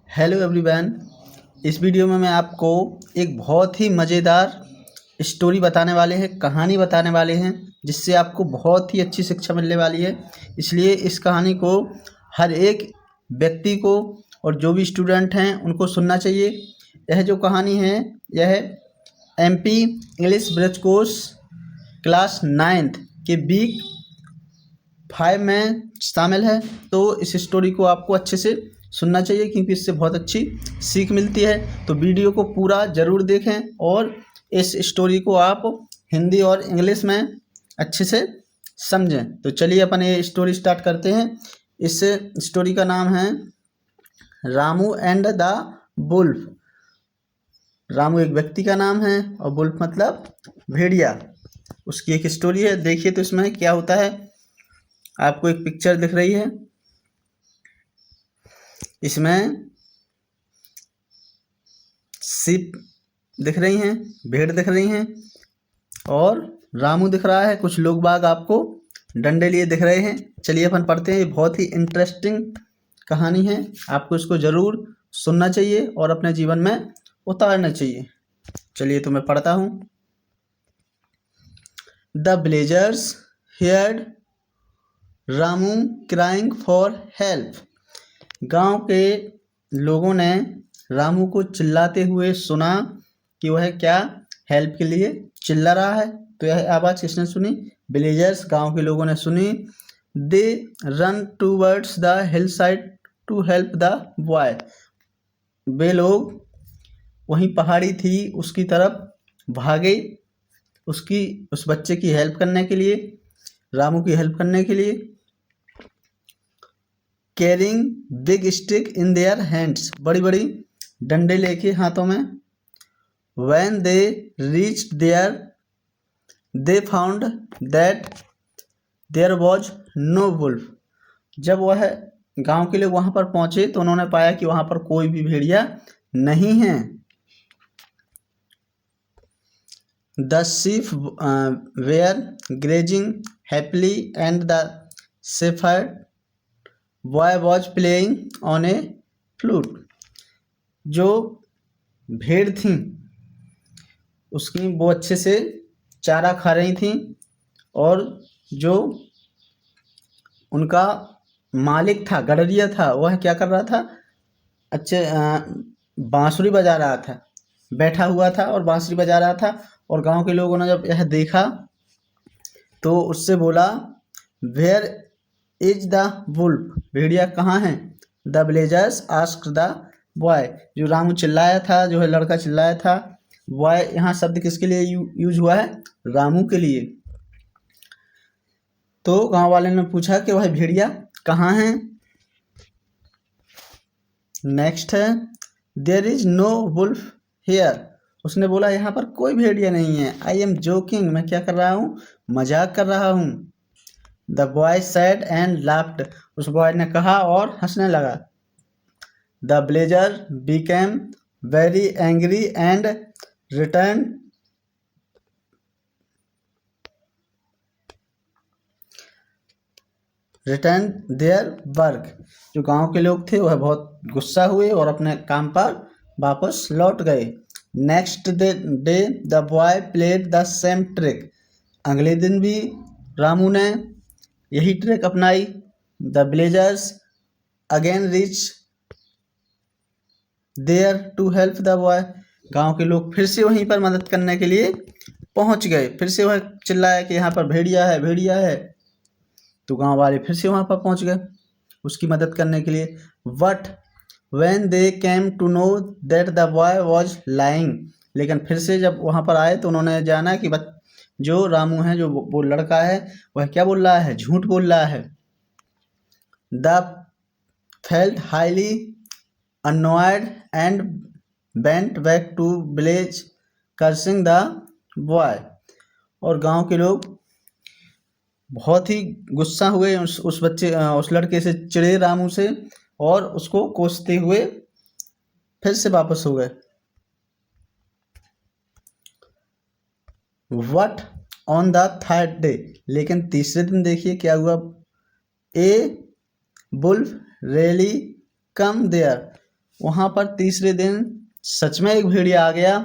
Hello everyone. इस video में मैं आपको एक बहुत ही मज़ेदार स्टोरी बताने वाले हैं, कहानी बताने वाले हैं, जिससे आपको बहुत ही अच्छी शिक्षा मिलने वाली है। इसलिए इस कहानी को हर एक व्यक्ति को और जो भी स्टूडेंट हैं उनको सुनना चाहिए। यह जो कहानी है यह MP English bridge course class 9th के वीक 5 में शामिल है। तो इस स्टोरी को आपको अच्छे से सुनना चाहिए क्योंकि इससे बहुत अच्छी सीख मिलती है। तो वीडियो को पूरा ज़रूर देखें और इस स्टोरी को आप हिंदी और इंग्लिश में अच्छे से समझें। तो चलिए अपन ये स्टोरी स्टार्ट करते हैं। इस स्टोरी का नाम है Ramu and the wolf. Ramu एक व्यक्ति का नाम है और वुल्फ मतलब भेड़िया। उसकी एक स्टोरी है। देखिए तो इसमें क्या होता है। आपको एक पिक्चर दिख रही है। इसमें शिप दिख रही हैं, भेड़ दिख रही हैं और रामू दिख रहा है। कुछ लोग बाग आपको डंडे लिए दिख रहे हैं। चलिए अपन पढ़ते हैं। ये बहुत ही इंटरेस्टिंग कहानी है। आपको इसको ज़रूर सुनना चाहिए और अपने जीवन में उतारना चाहिए। चलिए तो मैं पढ़ता हूँ। The villagers heard Ramu crying for help. गांव के लोगों ने रामू को चिल्लाते हुए सुना कि वह क्या हेल्प के लिए चिल्ला रहा है। तो यह आवाज़ किसने सुनी? विलेजर्स, गांव के लोगों ने सुनी। They run towards the hill side to help the boy. वे लोग वहीं पहाड़ी थी उसकी तरफ भागे, उस बच्चे की हेल्प करने के लिए, रामू की हेल्प करने के लिए। Carrying big stick in their hands, बड़ी बड़ी डंडे लेके हाथों में। When they reached there they found that there was no wolf. जब वह गांव के लोग वहां पर पहुंचे तो उन्होंने पाया कि वहां पर कोई भी भेड़िया नहीं है। The sheep were grazing happily and the shepherd boy was playing on a flute. जो भेड़ थी उसकी वो अच्छे से चारा खा रही थी और जो उनका मालिक था, गडरिया था, वह क्या कर रहा था? अच्छे बांसुरी बजा रहा था, बैठा हुआ था और बांसुरी बजा रहा था। और गांव के लोगों ने जब यह देखा तो उससे बोला, वेयर इज द वुल्फ, भेड़िया कहाँ है? The villagers asked the boy. जो रामू चिल्लाया था, जो है लड़का चिल्लाया था, बॉय यहाँ शब्द किसके लिए यूज हुआ है? रामू के लिए। तो गांव वाले ने पूछा कि वह भेड़िया कहाँ है? नेक्स्ट है there is no wolf here. उसने बोला यहाँ पर कोई भेड़िया नहीं है। आई एम जोकिंग, मैं क्या कर रहा हूँ? मजाक कर रहा हूँ। The boy sad and laughed. उस बॉय ने कहा और हंसने लगा। The villager became very angry and return their work. जो गांव के लोग थे वह बहुत गुस्सा हुए और अपने काम पर वापस लौट गए। Next day the boy played the same trick. अगले दिन भी रामू ने यही ट्रिक अपनाई। The villagers again reach there to help the boy. गांव के लोग फिर से वहीं पर मदद करने के लिए पहुंच गए। फिर से वह चिल्लाया कि यहाँ पर भेड़िया है, भेड़िया है। तो गांव वाले फिर से वहां पर पहुंच गए उसकी मदद करने के लिए। But when they came to know that the boy was lying. लेकिन फिर से जब वहां पर आए तो उन्होंने जाना कि जो रामू है, जो वो लड़का है, वह क्या बोल रहा है? झूठ बोल रहा है। The felt highly annoyed and went back to village cursing the boy. और गांव के लोग बहुत ही गुस्सा हुए उस लड़के से, चिढ़े रामू से और उसको कोसते हुए फिर से वापस हो गए। What on the third day. लेकिन तीसरे दिन देखिए क्या हुआ। ए वुल्फ रियली कम देयर। वहाँ पर तीसरे दिन सच में एक भेड़िया आ गया।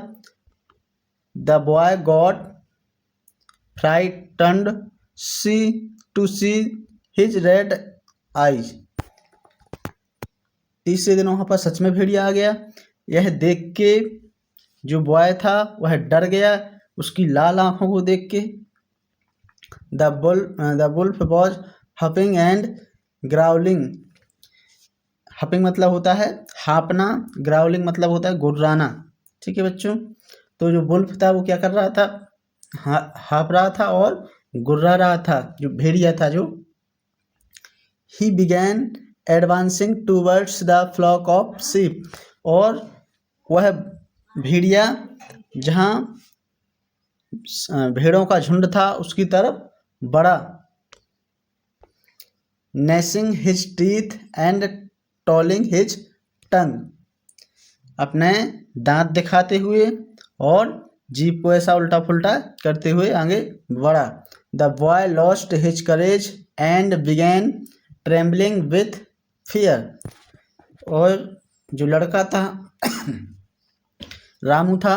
The boy got frightened to see his red eyes. तीसरे दिन वहाँ पर सच में भेड़िया आ गया। यह देख के जो बॉय था वह डर गया उसकी लाल आंखों को देख के। The wolf was hopping and growling. Hopping मतलब होता है हाँपना, ग्राउलिंग मतलब होता है गुर्राना। ठीक है बच्चों, तो जो बुल्फ था वो क्या कर रहा था, हाँप रहा था और गुर्रा रहा था, जो भेड़िया था जो। He began advancing towards the flock of sheep. और वह भेड़िया जहाँ भेड़ों का झुंड था उसकी तरफ बढ़ा। gnashing his teeth and lolling his tongue. अपने दांत दिखाते हुए और जीभ को ऐसा उल्टा पुल्टा करते हुए आगे बढ़ा। The boy lost his courage and began trembling with fear. और जो लड़का था रामू था,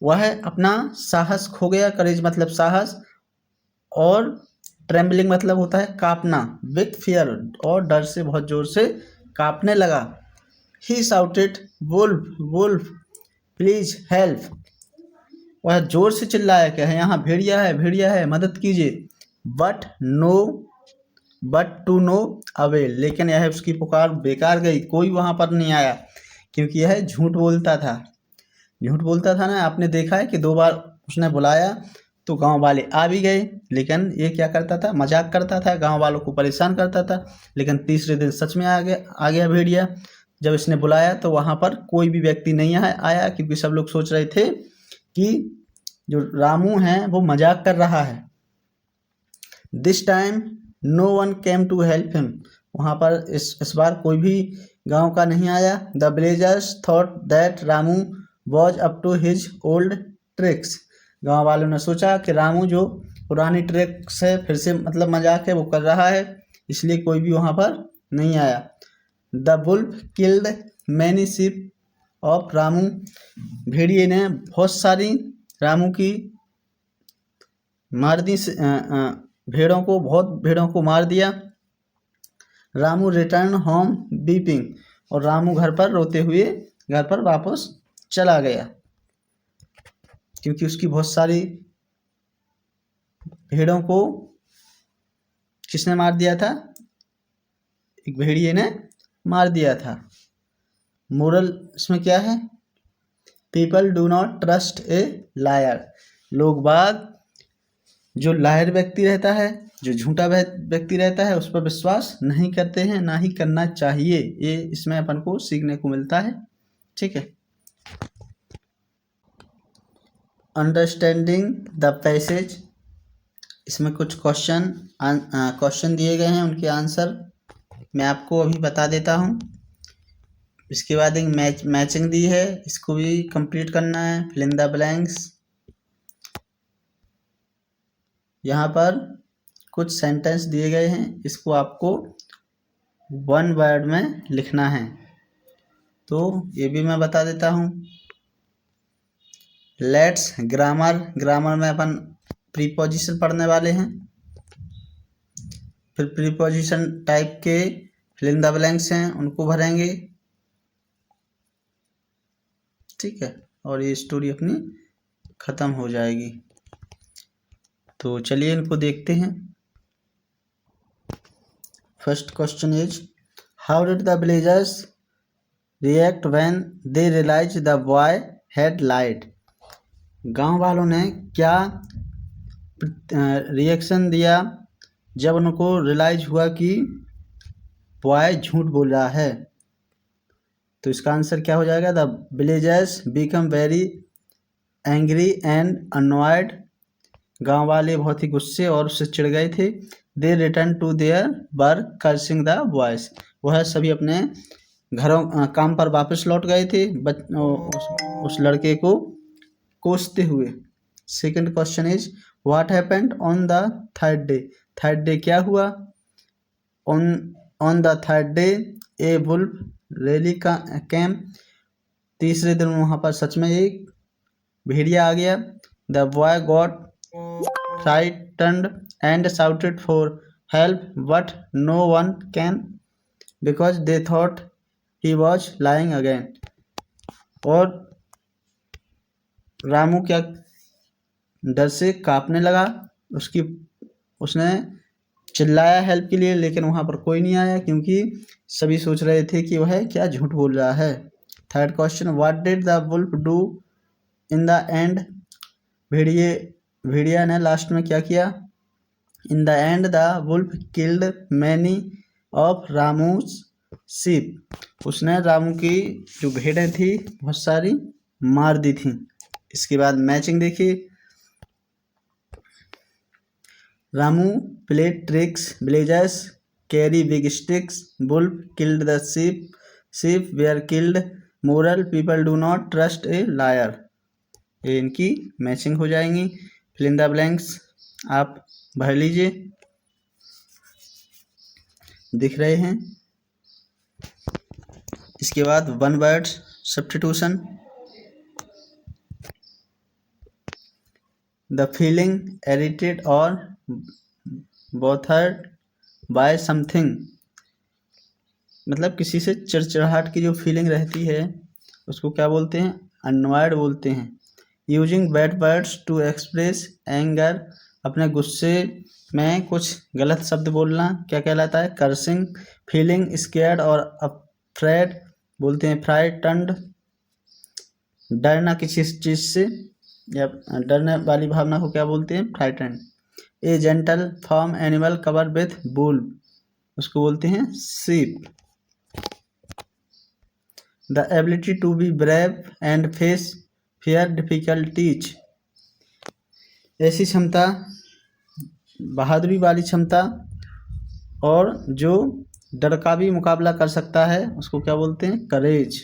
वह अपना साहस खो गया। करेज मतलब साहस, और ट्रेम्बलिंग मतलब होता है कांपना, विथ फियर और डर से बहुत जोर से कांपने लगा। He shouted wolf wolf please help. वह जोर से चिल्लाया कि यहाँ भेड़िया है, भेड़िया है, मदद कीजिए। But to no avail. लेकिन यह उसकी पुकार बेकार गई, कोई वहाँ पर नहीं आया, क्योंकि यह झूठ बोलता था। झूठ बोलता था ना, आपने देखा है कि 2 बार उसने बुलाया तो गांव वाले आ भी गए, लेकिन ये क्या करता था, मजाक करता था, गांव वालों को परेशान करता था। लेकिन तीसरे दिन सच में आ गया भेड़िया। जब इसने बुलाया तो वहाँ पर कोई भी व्यक्ति नहीं आया, क्योंकि सब लोग सोच रहे थे कि जो रामू है वो मजाक कर रहा है। This time no one came to help him. वहाँ पर इस बार कोई भी गांव का नहीं आया। The villagers thought that Ramu was up to his old tricks. गांव वालों ने सोचा कि रामू जो पुरानी ट्रिक्स है, फिर से मतलब मजाक है, वो कर रहा है, इसलिए कोई भी वहाँ पर नहीं आया। The wolf killed many sheep of Ramu. भेड़िए ने बहुत सारी रामू की मार दी, बहुत भेड़ों को मार दिया। Ramu return home weeping. और रामू घर पर रोते हुए घर पर वापस चला गया, क्योंकि उसकी बहुत सारी भेड़ों को किसने मार दिया था, एक भेड़िए ने मार दिया था। मोरल इसमें क्या है, people do not trust a lawyer. लोग बाग जो लायर व्यक्ति रहता है, जो झूठा व्यक्ति रहता है, उस पर विश्वास नहीं करते हैं, ना ही करना चाहिए। ये इसमें अपन को सीखने को मिलता है। ठीक है, अंडरस्टैंडिंग द पैसेज। इसमें कुछ क्वेश्चन दिए गए हैं, उनके आंसर मैं आपको अभी बता देता हूँ। इसके बाद एक मैचिंग दी है, इसको भी कंप्लीट करना है। Fill in the blanks. यहाँ पर कुछ सेंटेंस दिए गए हैं, इसको आपको 1 वर्ड में लिखना है, तो ये भी मैं बता देता हूँ। लेट्स ग्रामर में अपन प्रीपोजिशन पढ़ने वाले हैं, फिर प्रीपोजिशन टाइप के फिल इन द ब्लैंक्स हैं, उनको भरेंगे। ठीक है, और ये स्टोरी अपनी ख़त्म हो जाएगी। तो चलिए इनको देखते हैं। First question is, how did the villagers react when they realise the boy had lied. गांव वालों ने क्या रिएक्शन दिया जब उनको रियलाइज हुआ कि बॉय झूठ बोल रहा है। तो इसका आंसर क्या हो जाएगा, the villagers become very angry and annoyed. गांव वाले बहुत ही गुस्से और उससे चिढ़ गए थे। They return to their work cursing the boys. वह सभी अपने घरों काम पर वापस लौट गए थे, उस लड़के को कोसते हुए। Second question is, what happened on the third day. Third day क्या हुआ। On the third day a wolf really came. तीसरे दिन वहाँ पर सच में एक भेड़िया आ गया. The boy got frightened and shouted for help, but no one came because they thought he was lying again. और रामू क्या डर से कांपने लगा. उसने चिल्लाया हेल्प के लिए, लेकिन वहाँ पर कोई नहीं आया क्योंकि सभी सोच रहे थे कि वह क्या झूठ बोल रहा है. Third question, what did the wolf do in the end. भेड़िया ने लास्ट में क्या किया. In the end the wolf killed many of Ramu's sheep. उसने रामू की जो भेड़ें थी बहुत सारी मार दी थी. इसके बाद मैचिंग देखिए. Ramu played tricks, villagers carry big sticks, wolf killed the sheep were killed, moral people do not trust a liar. ये इनकी मैचिंग हो जाएंगी. फिल इन द ब्लैंक्स आप भर लीजिए, दिख रहे हैं. इसके बाद one word substitution. The feeling irritated और बोथर्ड बाय समथिंग, मतलब किसी से चिड़चिड़ाहट की जो फीलिंग रहती है उसको क्या बोलते हैं, अननॉयड बोलते हैं. Using bad words to express anger, अपने गुस्से में कुछ गलत शब्द बोलना क्या कहलाता है, कर्सिंग. फीलिंग स्कैर्ड और अफ्रेड बोलते हैं फ्राइटन्ड, डरना किसी चीज़ से या डरने वाली भावना को क्या बोलते हैं, frightened. A gentle farm animal cover with wool, उसको बोलते हैं sheep. The ability to be brave and face fear difficulties, ऐसी क्षमता, बहादुरी वाली क्षमता और जो डर का भी मुकाबला कर सकता है उसको क्या बोलते हैं, करेज.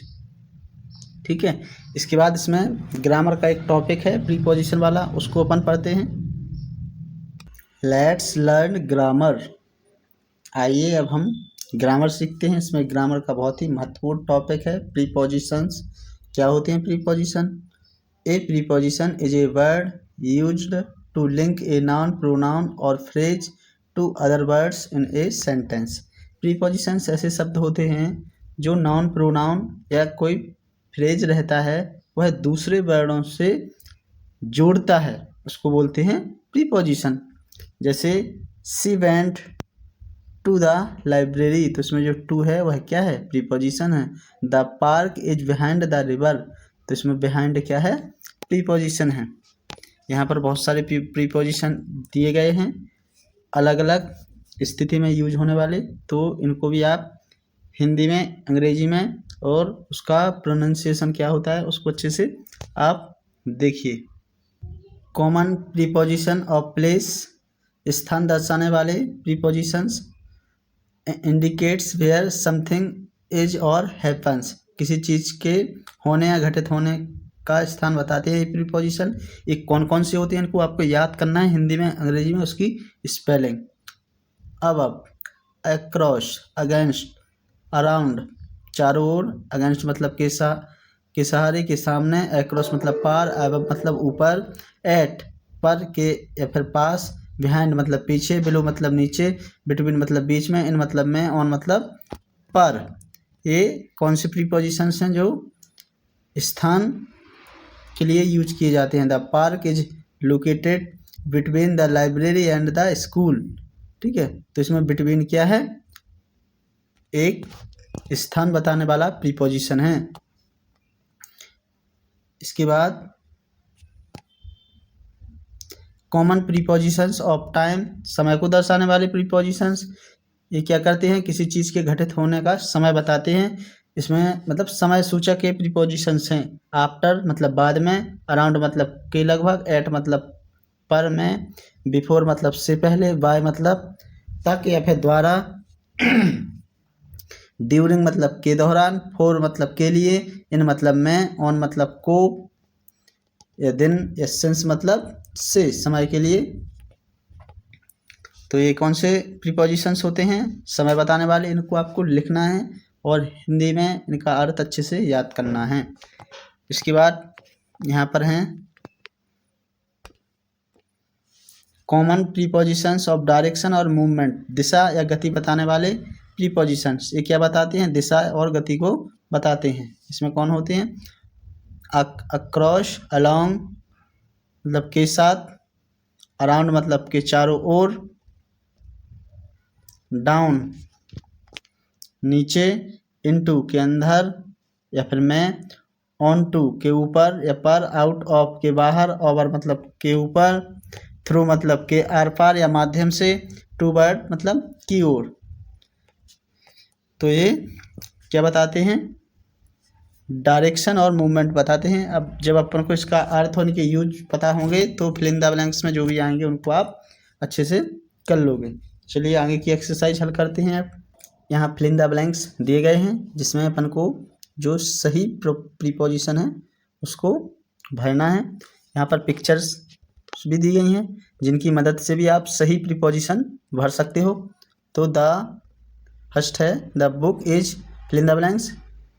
ठीक है. इसके बाद इसमें ग्रामर का एक टॉपिक है प्रीपोजिशन वाला, उसको अपन पढ़ते हैं. Let's learn grammar. आइए अब हम ग्रामर सीखते हैं. इसमें ग्रामर का बहुत ही महत्वपूर्ण टॉपिक है प्रीपोजिशंस. क्या होते हैं preposition. A preposition is a word used to link a noun, pronoun और phrase to other words in a sentence. Prepositions ऐसे शब्द होते हैं जो नाउन, प्रोनाउन या कोई फ्रेज रहता है वह दूसरे वर्डों से जोड़ता है, उसको बोलते हैं प्रीपोजिशन. जैसे she went to the library, तो इसमें जो टू है वह क्या है, प्रीपोजिशन है. The park is behind the river, तो इसमें बिहाइंड क्या है, प्रीपोजिशन है. यहाँ पर बहुत सारे प्रीपोजिशन दिए गए हैं अलग अलग स्थिति में यूज होने वाले, तो इनको भी आप हिंदी में, अंग्रेजी में और उसका प्रोनाउंसिएशन क्या होता है उसको अच्छे से आप देखिए. कॉमन प्रीपोजिशन ऑफ प्लेस, स्थान दर्शाने वाले prepositions. Indicates where something is or happens, किसी चीज़ के होने या घटित होने का स्थान बताते हैं ये प्रीपोजिशन. ये कौन कौन से होते हैं इनको आपको याद करना है हिंदी में, अंग्रेजी में उसकी स्पेलिंग. अब अक्रॉस, अगेंस्ट, अराउंड चारों ओर, अगेंस्ट मतलब के सहारे, के सामने, अक्रॉस मतलब पार, अब मतलब ऊपर, एट पर के या फिर पास, बिहाइंड मतलब पीछे, बिलो मतलब नीचे, बिटवीन मतलब बीच में, इन मतलब में, ऑन मतलब पर. ये कौन से प्रीपोजिशंस हैं जो स्थान के लिए यूज किए जाते हैं. The park is located between the library and the school. ठीक है, तो इसमें बिटवीन क्या है, एक स्थान बताने वाला प्रीपोजिशन है. इसके बाद कॉमन प्रीपोजिशंस ऑफ टाइम, समय को दर्शाने वाले प्रीपोजिशंस. ये क्या करते हैं, किसी चीज़ के घटित होने का समय बताते हैं. इसमें मतलब समय सूचक के प्रीपोजिशंस हैं. आफ्टर मतलब बाद में, अराउंड मतलब के लगभग, एट मतलब पर में, बिफोर मतलब से पहले, बाय मतलब तक या फिर द्वारा, ड्यूरिंग मतलब के दौरान, फॉर मतलब के लिए, इन मतलब में, ऑन मतलब को या दिन, या सिंस मतलब से, समय के लिए. तो ये कौन से प्रीपोजिशंस होते हैं समय बताने वाले, इनको आपको लिखना है और हिंदी में इनका अर्थ अच्छे से याद करना है। इसके बाद यहाँ पर हैं कॉमन प्रीपोजिशंस ऑफ डायरेक्शन और मूवमेंट, दिशा या गति बताने वाले प्रीपोजिशंस। ये क्या बताते हैं? दिशा और गति को बताते हैं। इसमें कौन होते हैं? अक्रॉस, अलोंग मतलब के साथ, अराउंड मतलब के चारों ओर, डाउन नीचे, इनटू के अंदर या फिर में, ऑन टू के ऊपर या पर, आउट ऑफ के बाहर, ओवर मतलब के ऊपर, थ्रू मतलब के आर पार या माध्यम से, टूवर्ड मतलब की ओर। तो ये क्या बताते हैं? डायरेक्शन और मूवमेंट बताते हैं। अब जब अपन को इसका अर्थ और इनके यूज पता होंगे तो फिल इन द ब्लैंक्स में जो भी आएंगे उनको आप अच्छे से कर लोगे। चलिए आगे की एक्सरसाइज हल करते हैं। अब यहाँ फिल इन द ब्लैंक्स दिए गए हैं जिसमें अपन को जो सही प्रीपोजिशन है उसको भरना है। यहाँ पर पिक्चर्स भी दी गई हैं जिनकी मदद से भी आप सही प्रीपोजिशन भर सकते हो। तो द फर्स्ट है the book is fill in the blanks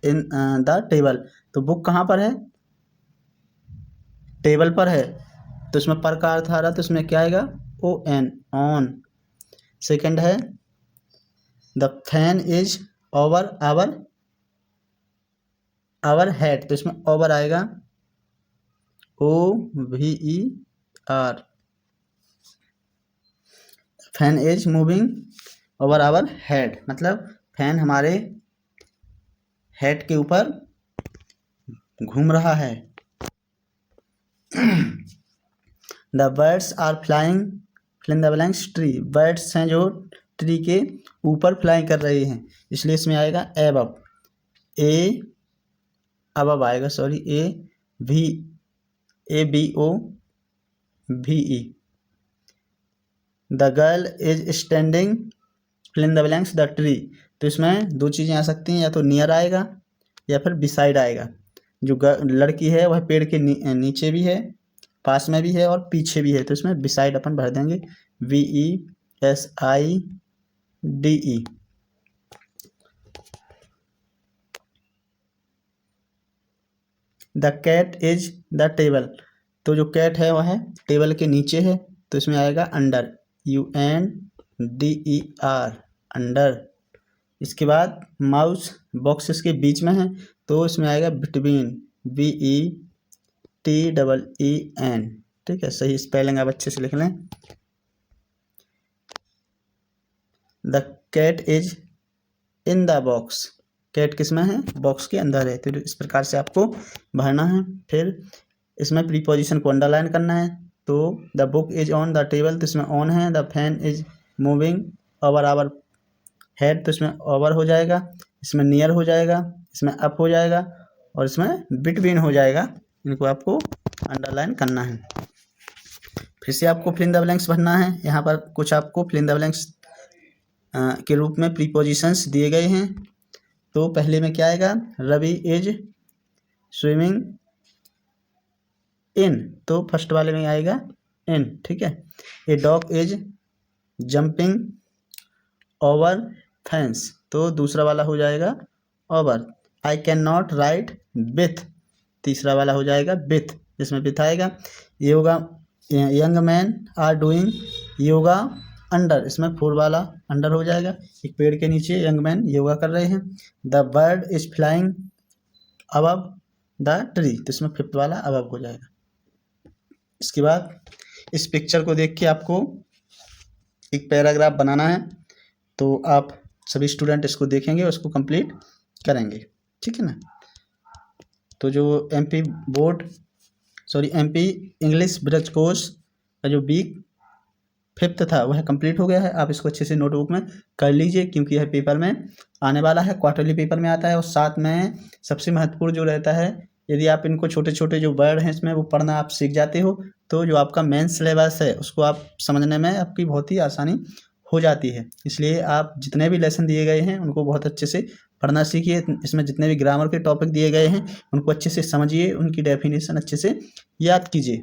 in the table. तो बुक कहाँ पर है? टेबल पर है। तो इसमें पर का अर्थ आ रहा है तो इसमें क्या आएगा? O N, on. सेकंड है the fan is over our head. तो इसमें ओवर आएगा, OVER। Fan is moving over our head मतलब फैन हमारे हेड के ऊपर घूम रहा है। The birds are flying fill in the blanks tree. Birds हैं जो ट्री के ऊपर फ्लाइंग कर रहे हैं, इसलिए इसमें आएगा एबव, अबव आएगा, sorry, ABOVE। The girl is standing fill in the blanks the tree. तो इसमें दो चीज़ें आ सकती हैं, या तो नियर आएगा या फिर बिसाइड आएगा। जो लड़की है वह पेड़ के नीचे भी है, पास में भी है और पीछे भी है, तो इसमें बिसाइड अपन भर देंगे, VESIDE। The cat is the table. तो जो कैट है वह है टेबल के नीचे है, तो इसमें आएगा अंडर, UNDER, अंडर। इसके बाद माउस बॉक्स इसके बीच में है, तो इसमें आएगा बिटवीन, BETWEN। ठीक है, सही स्पेलिंग आप अच्छे से लिख लें। The cat is in the box. Cat किस में है? बॉक्स के अंदर है। तो इस प्रकार से आपको भरना है। फिर इसमें प्रीपोजिशन को अंडरलाइन करना है। तो the book is on the table, तो इसमें ऑन है। The fan is moving over our head, तो इसमें ओवर हो जाएगा, इसमें नियर हो जाएगा, इसमें अप हो जाएगा और इसमें बिटवीन हो जाएगा। इनको आपको अंडरलाइन करना है। फिर से आपको फिल इन द ब्लैंक्स भरना है। यहाँ पर कुछ आपको फिल इन द ब्लैंक्स के रूप में प्रीपोजिशंस दिए गए हैं। तो पहले में क्या आएगा? रवि इज स्विमिंग इन, तो फर्स्ट वाले में आएगा इन। ठीक है। A dog is jumping over fence, तो दूसरा वाला हो जाएगा over. I can not write with, तीसरा वाला हो जाएगा विथ, जिसमें विथ आएगा। Yoga, young man are doing yoga under, इसमें फोर वाला अंडर हो जाएगा। एक पेड़ के नीचे यंग मैन योगा कर रहे हैं। The bird is flying above the tree, तो इसमें फिफ्थ वाला अबव हो जाएगा। इसके बाद इस पिक्चर को देख के आपको एक पैराग्राफ बनाना है, तो आप सभी स्टूडेंट इसको देखेंगे और उसको कंप्लीट करेंगे। ठीक है ना। तो जो MP इंग्लिश ब्रज कोर्स का जो वीक 5th था वह कंप्लीट हो गया है। आप इसको अच्छे से नोटबुक में कर लीजिए, क्योंकि यह पेपर में आने वाला है, क्वार्टरली पेपर में आता है। और साथ में सबसे महत्वपूर्ण जो रहता है, यदि आप इनको छोटे छोटे जो वर्ड हैं इसमें वो पढ़ना आप सीख जाते हो, तो जो आपका मेन सिलेबस है उसको आप समझने में आपकी बहुत ही आसानी हो जाती है। इसलिए आप जितने भी लेसन दिए गए हैं उनको बहुत अच्छे से पढ़ना सीखिए। इसमें जितने भी ग्रामर के टॉपिक दिए गए हैं उनको अच्छे से समझिए, उनकी डेफिनेशन अच्छे से याद कीजिए।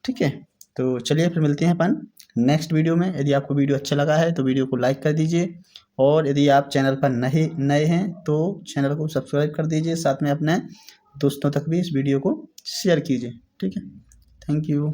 ठीक है, तो चलिए फिर मिलते हैं अपन नेक्स्ट वीडियो में। यदि आपको वीडियो अच्छा लगा है तो वीडियो को लाइक कर दीजिए और यदि आप चैनल पर नए हैं तो चैनल को सब्सक्राइब कर दीजिए, साथ में अपने दोस्तों तक भी इस वीडियो को शेयर कीजिए। ठीक है, थैंक यू।